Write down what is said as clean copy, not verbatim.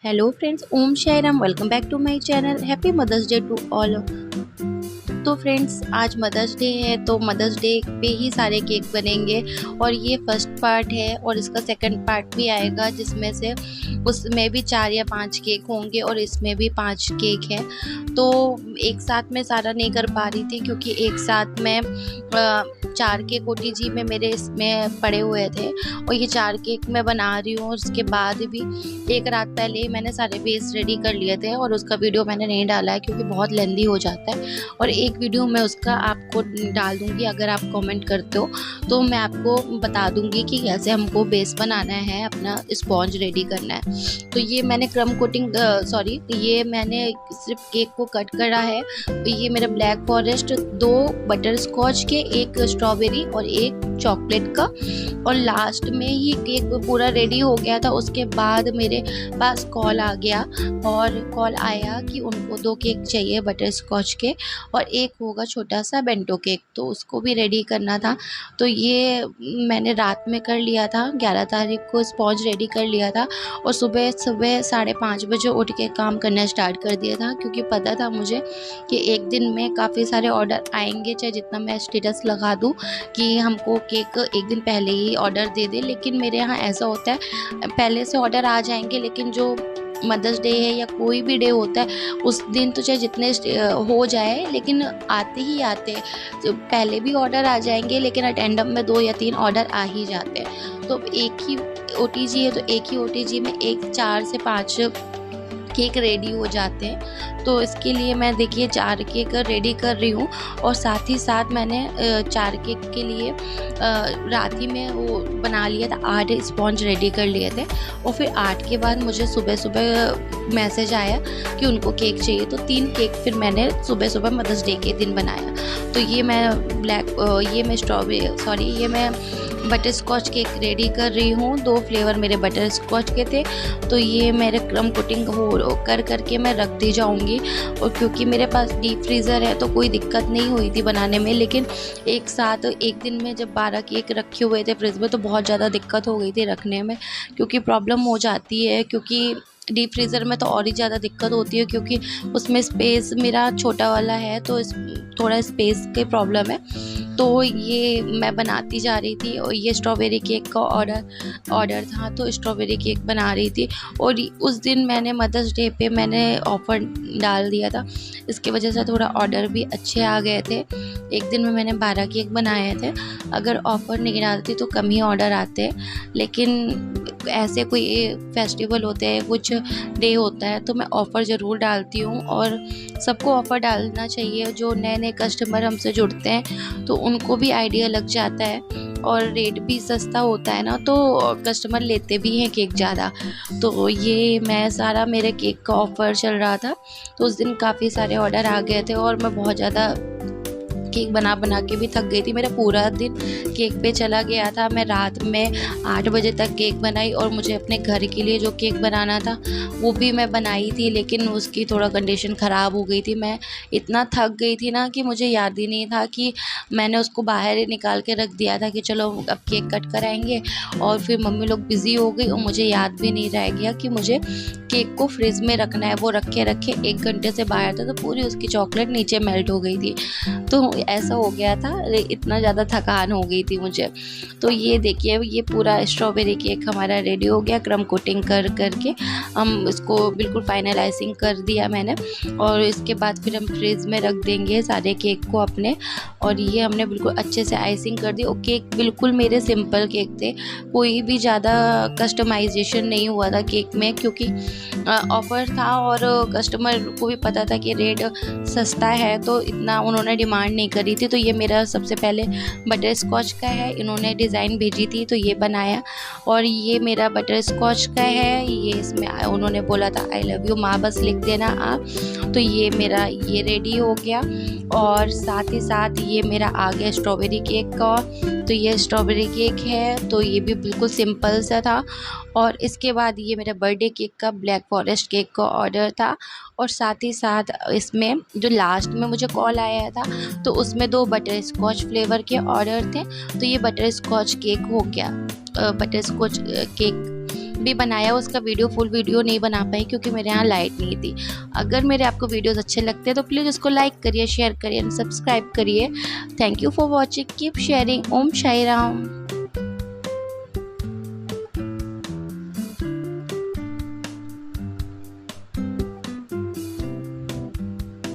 Hello friends, Om Sai Ram. Welcome back to my channel. Happy mother's day to all. तो friends, आज mother's day है, तो mother's day पे ही सारे केक बनेंगे और ये फर्स्ट पार्ट है और इसका सेकंड पार्ट भी आएगा, जिसमें से उसमें भी 4 या 5 केक होंगे और इसमें भी 5 केक है। तो एक साथ में सारा नहीं कर पा रही थी क्योंकि एक साथ में 4 केक ओटीजी में मेरे इसमें पड़े हुए थे और ये 4 केक मैं बना रही हूँ। उसके बाद भी एक रात पहले ही मैंने सारे बेस रेडी कर लिए थे और उसका वीडियो मैंने नहीं डाला है क्योंकि बहुत लेंदी हो जाता है। और एक वीडियो मैं उसका आपको डाल दूँगी, अगर आप कमेंट करते हो तो मैं आपको बता दूँगी कि कैसे हमको बेस बनाना है, अपना स्पॉन्ज रेडी करना है। तो ये मैंने क्रम कोटिंग ये मैंने सिर्फ केक को कट करा है। ये मेरा ब्लैक फॉरेस्ट, 2 बटर स्कॉच के, 1 स्ट्रॉबेरी और 1 चॉकलेट का, और लास्ट में ही केक पूरा रेडी हो गया था। उसके बाद मेरे पास कॉल आ गया और कॉल आया कि उनको 2 केक चाहिए बटर स्कॉच के और 1 होगा छोटा सा बेंटो केक, तो उसको भी रेडी करना था। तो ये मैंने रात में कर लिया था, 11 तारीख को स्पॉन्ज रेडी कर लिया था और सुबह 5:30 बजे उठ के काम करना स्टार्ट कर दिया था, क्योंकि पता था मुझे कि एक दिन में काफ़ी सारे ऑर्डर आएंगे, चाहे जितना मैं स्टेटस लगा दूँ कि हमको केक एक दिन पहले ही ऑर्डर दे दे। लेकिन मेरे यहाँ ऐसा होता है, पहले से ऑर्डर आ जाएंगे, लेकिन जो मदर्स डे है या कोई भी डे होता है उस दिन तो चाहे जितने हो जाए, लेकिन आते ही आते हैं। तो पहले भी ऑर्डर आ जाएंगे, लेकिन अटेंडम में 2 या 3 ऑर्डर आ ही जाते हैं। तो एक ही ओटीजी है, तो एक ही ओटीजी में 4 से 5 केक रेडी हो जाते हैं। तो इसके लिए मैं देखिए 4 केक रेडी कर रही हूँ और साथ ही साथ मैंने 4 केक के लिए रात ही में वो बना लिया था, 8 स्पॉन्ज रेडी कर लिए थे। और फिर 8 के बाद मुझे सुबह सुबह मैसेज आया कि उनको केक चाहिए, तो 3 केक फिर मैंने सुबह सुबह मदर्स डे के दिन बनाया। तो ये मैं बटर स्कॉच केक रेडी कर रही हूँ। 2 फ्लेवर मेरे बटर स्कॉच के थे, तो ये मेरे क्रम कोटिंग कर करके मैं रख दी जाऊँगी। और क्योंकि मेरे पास डीप फ्रीज़र है तो कोई दिक्कत नहीं हुई थी बनाने में, लेकिन एक साथ एक दिन में जब 12 केक रखे हुए थे फ्रिज में तो बहुत ज़्यादा दिक्कत हो गई थी रखने में, क्योंकि प्रॉब्लम हो जाती है। क्योंकि डीप फ्रीज़र में तो और ही ज़्यादा दिक्कत होती है, क्योंकि उसमें स्पेस मेरा छोटा वाला है, तो थोड़ा स्पेस की प्रॉब्लम है। तो ये मैं बनाती जा रही थी और ये स्ट्रॉबेरी केक का ऑर्डर था, तो स्ट्रॉबेरी केक बना रही थी। और उस दिन मैंने मदर्स डे पे मैंने ऑफ़र डाल दिया था, इसकी वजह से थोड़ा ऑर्डर भी अच्छे आ गए थे। एक दिन में मैंने 12 केक बनाए थे। अगर ऑफ़र नहीं डालती तो कम ही ऑर्डर आते हैं, लेकिन ऐसे कोई फेस्टिवल होते हैं, कुछ डे होता है, तो मैं ऑफ़र ज़रूर डालती हूँ। और सबको ऑफ़र डालना चाहिए। जो नए नए कस्टमर हमसे जुड़ते हैं तो उनको भी आइडिया लग जाता है और रेट भी सस्ता होता है ना, तो कस्टमर लेते भी हैं केक ज़्यादा। तो ये मैं सारा मेरे केक का ऑफ़र चल रहा था, तो उस दिन काफ़ी सारे ऑर्डर आ गए थे और मैं बहुत ज़्यादा केक बना बना के भी थक गई थी। मेरा पूरा दिन केक पे चला गया था। मैं रात में 8 बजे तक केक बनाई और मुझे अपने घर के लिए जो केक बनाना था वो भी मैं बनाई थी, लेकिन उसकी थोड़ा कंडीशन ख़राब हो गई थी। मैं इतना थक गई थी ना कि मुझे याद ही नहीं था कि मैंने उसको बाहर ही निकाल के रख दिया था कि चलो अब केक कट कराएंगे। और फिर मम्मी लोग बिज़ी हो गई और मुझे याद भी नहीं रह गया कि मुझे केक को फ्रिज में रखना है। वो रखे 1 घंटे से बाहर था, तो पूरी उसकी चॉकलेट नीचे मेल्ट हो गई थी। तो ऐसा हो गया था, इतना ज़्यादा थकान हो गई थी मुझे। तो ये देखिए, ये पूरा स्ट्रॉबेरी केक हमारा रेडी हो गया। क्रम कोटिंग कर करके हम इसको बिल्कुल फाइनल आइसिंग कर दिया मैंने, और इसके बाद फिर हम फ्रिज में रख देंगे सारे केक को अपने। और ये हमने बिल्कुल अच्छे से आइसिंग कर दी। और केक बिल्कुल मेरे सिंपल केक थे, कोई भी ज़्यादा कस्टमाइजेशन नहीं हुआ था केक में, क्योंकि ऑफ़र था और कस्टमर को भी पता था कि रेट सस्ता है, तो इतना उन्होंने डिमांड नहीं करी थी। तो ये मेरा सबसे पहले बटर स्कॉच का है, इन्होंने डिज़ाइन भेजी थी तो ये बनाया। और ये मेरा बटर स्कॉच का है, ये इसमें उन्होंने बोला था आई लव यू माँ, बस लिख देना आप। तो ये मेरा ये रेडी हो गया। और साथ ही साथ ये मेरा आ गया स्ट्रॉबेरी केक का। तो ये स्ट्रॉबेरी केक है, तो ये भी बिल्कुल सिंपल सा था। और इसके बाद ये मेरा बर्थडे केक का ब्लैक फॉरेस्ट केक का ऑर्डर था। और साथ ही साथ इसमें जो लास्ट में मुझे कॉल आया था तो उसमें 2 बटर स्कॉच फ्लेवर के ऑर्डर थे। तो ये बटर स्कॉच केक हो गया, बटर स्कॉच केक भी बनाया उसका फुल वीडियो नहीं बना पाई क्योंकि मेरे यहाँ लाइट नहीं थी। अगर मेरे आपको वीडियोस अच्छे लगते हैं तो प्लीज़ उसको लाइक करिए, शेयर करिए एंड सब्सक्राइब करिए। Thank you for watching, keep sharing. Om Sai Ram.